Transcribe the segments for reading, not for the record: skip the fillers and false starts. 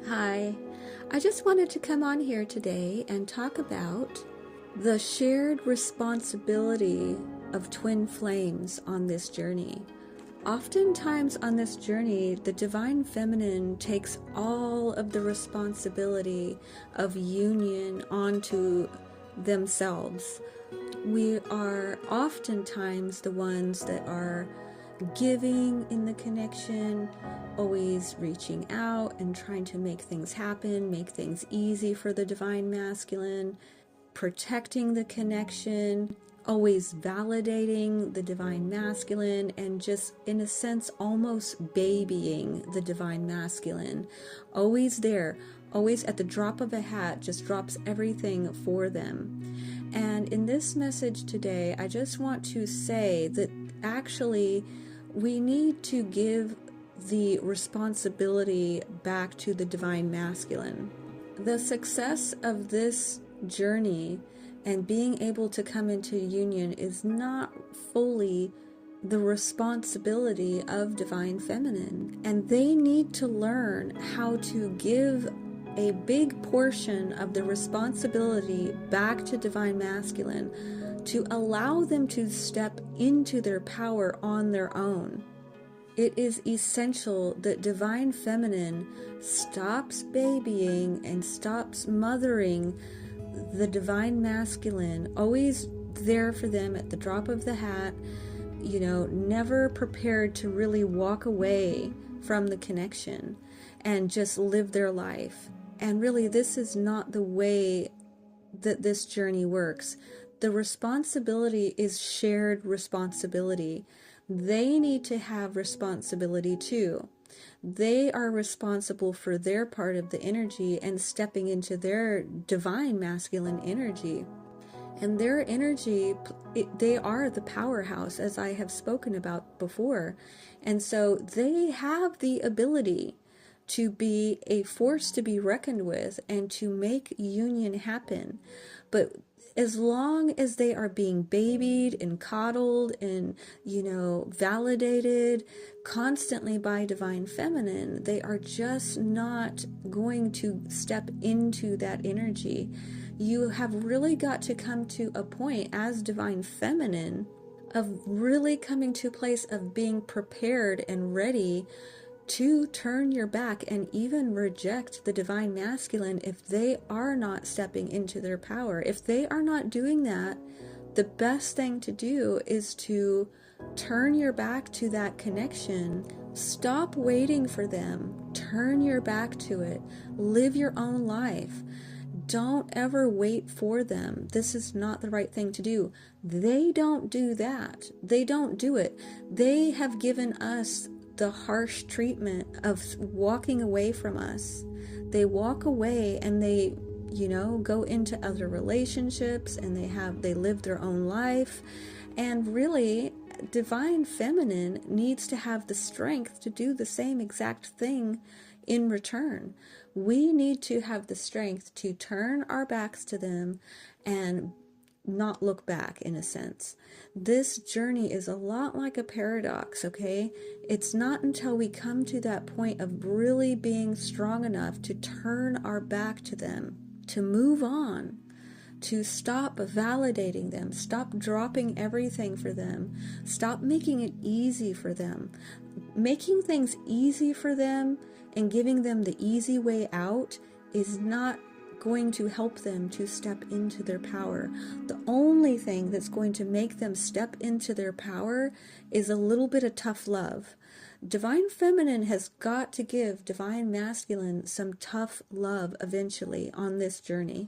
Hi, I just wanted to come on here today and talk about the shared responsibility of twin flames on this journey. Oftentimes on this journey, the divine feminine takes all of the responsibility of union onto themselves. We are oftentimes the ones that are giving in the connection, always reaching out and trying to make things happen, make things easy for the divine masculine, protecting the connection, always validating the divine masculine, and just in a sense almost babying the divine masculine. Always there, always at the drop of a hat, just drops everything for them. And in this message today, I just want to say that actually we need to give the responsibility back to the divine masculine. The success of this journey and being able to come into union is not fully the responsibility of divine feminine, and they need to learn how to give a big portion of the responsibility back to divine masculine to allow them to step into their power on their own. It is essential that divine feminine stops babying and stops mothering the divine masculine, always there for them at the drop of the hat, never prepared to really walk away from the connection and just live their life. And really, this is not the way that this journey works. The responsibility is shared responsibility. They need to have responsibility too. They are responsible for their part of the energy and stepping into their divine masculine energy. And their energy, they are the powerhouse, as I have spoken about before. And so they have the ability to be a force to be reckoned with and to make union happen. But as long as they are being babied and coddled and, validated constantly by divine feminine, they are just not going to step into that energy. You have really got to come to a point as divine feminine of really coming to a place of being prepared and ready to turn your back and even reject the divine masculine if they are not stepping into their power. If they are not doing that, the best thing to do is to turn your back to that connection. Stop waiting for them. Turn your back to it. Live your own life. Don't ever wait for them. This is not the right thing to do. They don't do that. They don't do it. They have given us the harsh treatment of walking away from us. They walk away and they, go into other relationships and they live their own life. And really, divine feminine needs to have the strength to do the same exact thing in return. We need to have the strength to turn our backs to them and not look back, in a sense. This journey is a lot like a paradox, okay? It's not until we come to that point of really being strong enough to turn our back to them, to move on, to stop validating them, stop dropping everything for them, stop making it easy for them. Making things easy for them and giving them the easy way out is not going to help them to step into their power. The only thing that's going to make them step into their power is a little bit of tough love. Divine feminine has got to give divine masculine some tough love eventually on this journey.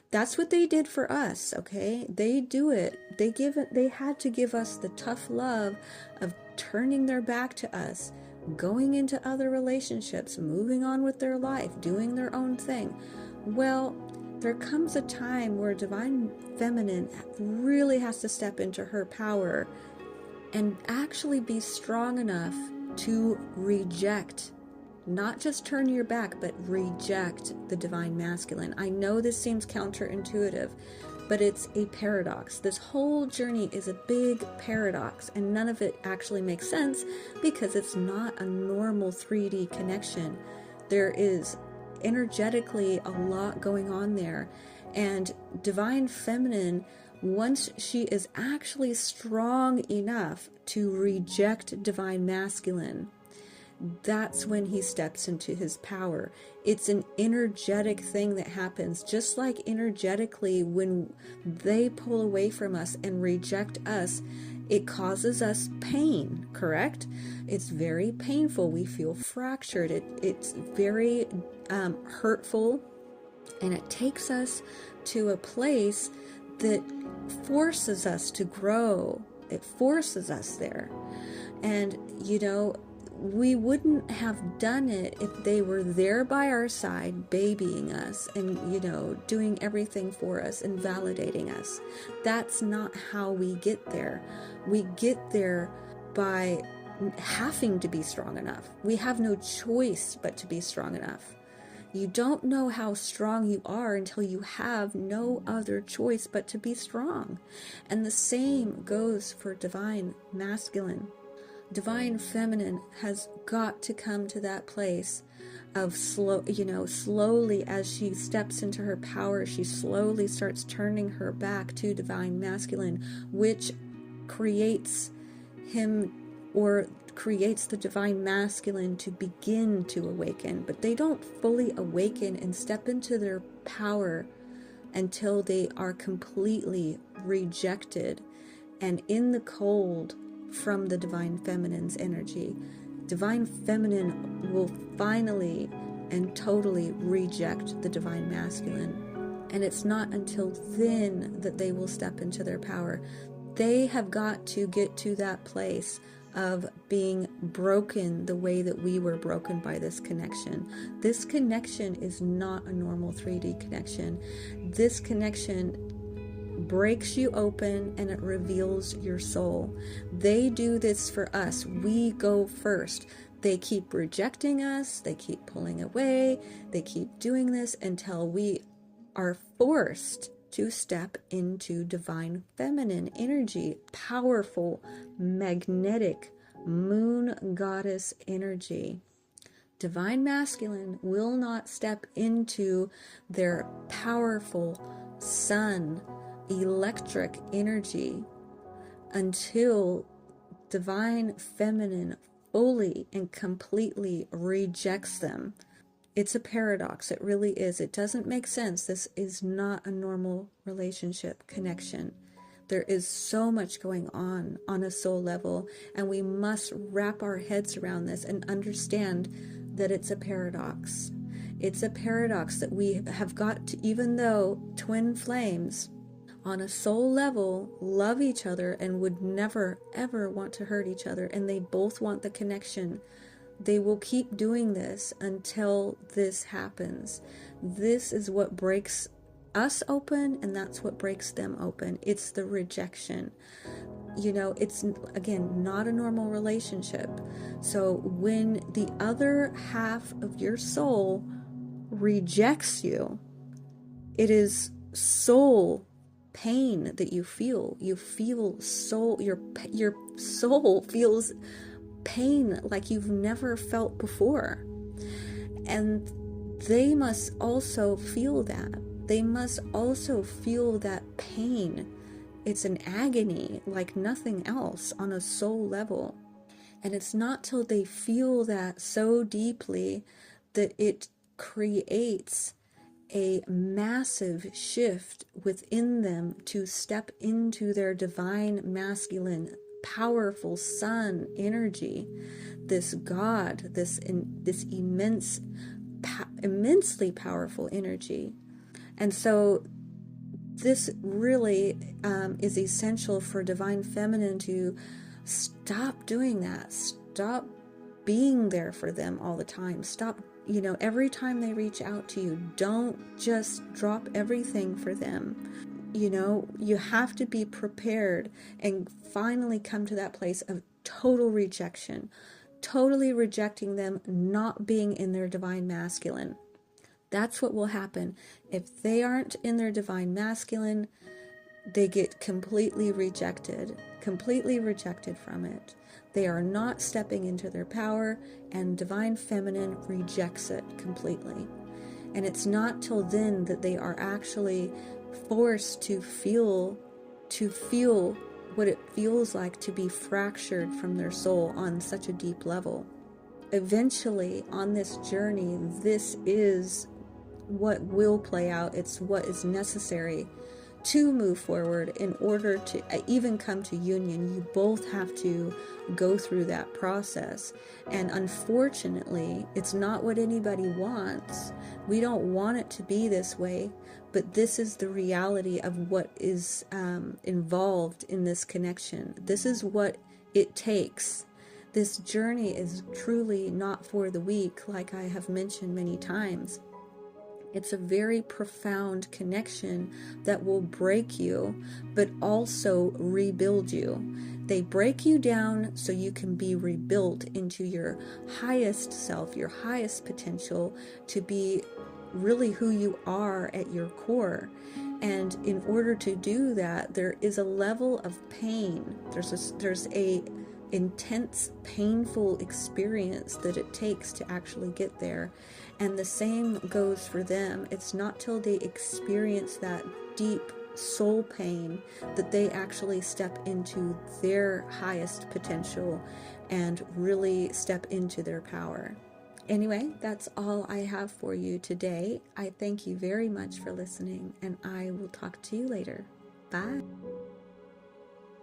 That's what they did for us, okay? They do it. They had to give us the tough love of turning their back to us, going into other relationships, moving on with their life, doing their own thing. Well, there comes a time where divine feminine really has to step into her power and actually be strong enough to reject, not just turn your back, but reject the divine masculine. I know this seems counterintuitive, but it's a paradox. This whole journey is a big paradox, and none of it actually makes sense because it's not a normal 3D connection. There is energetically a lot going on there. And divine feminine, once she is actually strong enough to reject divine masculine, that's when he steps into his power. It's an energetic thing that happens, just like energetically when they pull away from us and reject us, it causes us pain, correct? It's very painful. We feel fractured. It's very hurtful, and it takes us to a place that forces us to grow. It forces us there. And, we wouldn't have done it if they were there by our side, babying us and, doing everything for us and validating us. That's not how we get there. We get there by having to be strong enough. We have no choice but to be strong enough. You don't know how strong you are until you have no other choice but to be strong. And the same goes for divine masculine. Divine feminine has got to come to that place of slowly as she steps into her power, she slowly starts turning her back to divine masculine, which creates him or creates the divine masculine to begin to awaken. But they don't fully awaken and step into their power until they are completely rejected and in the cold from the divine feminine's energy. Divine feminine will finally and totally reject the divine masculine. And it's not until then that they will step into their power. They have got to get to that place of being broken the way that we were broken by this connection. This connection is not a normal 3D connection. This connection breaks you open and it reveals your soul. They do this for us. We go first. They keep rejecting us. They keep pulling away. They keep doing this until we are forced to step into divine feminine energy, powerful, magnetic, moon goddess energy. Divine masculine will not step into their powerful sun, electric energy until divine feminine fully and completely rejects them. It's a paradox. It really is. It doesn't make sense. This is not a normal relationship connection. There is so much going on a soul level, and we must wrap our heads around this and understand that it's a paradox. It's a paradox that we have got to, even though twin flames on a soul level love each other and would never ever want to hurt each other, and they both want the connection, they will keep doing this until this happens. This is what breaks us open, and that's what breaks them open. It's the rejection. It's, again, not a normal relationship. So when the other half of your soul rejects you, it is soul pain that you feel. You feel soul, your soul feels pain like you've never felt before. And they must also feel that. They must also feel that pain. It's an agony like nothing else on a soul level. And it's not till they feel that so deeply that it creates a massive shift within them to step into their divine masculine, powerful sun energy, this God, this immensely powerful energy. And so this really is essential for divine feminine to stop doing that. Stop being there for them all the time. Stop, every time they reach out to you, don't just drop everything for them. You have to be prepared and finally come to that place of total rejection, totally rejecting them, not being in their divine masculine. That's what will happen. If they aren't in their divine masculine, they get completely rejected from it. They are not stepping into their power, and divine feminine rejects it completely. And it's not till then that they are actually forced to feel what it feels like to be fractured from their soul on such a deep level. Eventually, on this journey, this is what will play out. It's what is necessary to move forward. In order to even come to union, you both have to go through that process. And unfortunately, it's not what anybody wants. We don't want it to be this way, but this is the reality of what is involved in this connection. This is what it takes. This journey is truly not for the weak, like I have mentioned many times. It's a very profound connection that will break you, but also rebuild you. They break you down so you can be rebuilt into your highest self, your highest potential, to be really who you are at your core. And in order to do that, there is a level of pain. There's a intense, painful experience that it takes to actually get there. And the same goes for them. It's not till they experience that deep soul pain that they actually step into their highest potential and really step into their power. Anyway, that's all I have for you today. I thank you very much for listening, and I will talk to you later. Bye.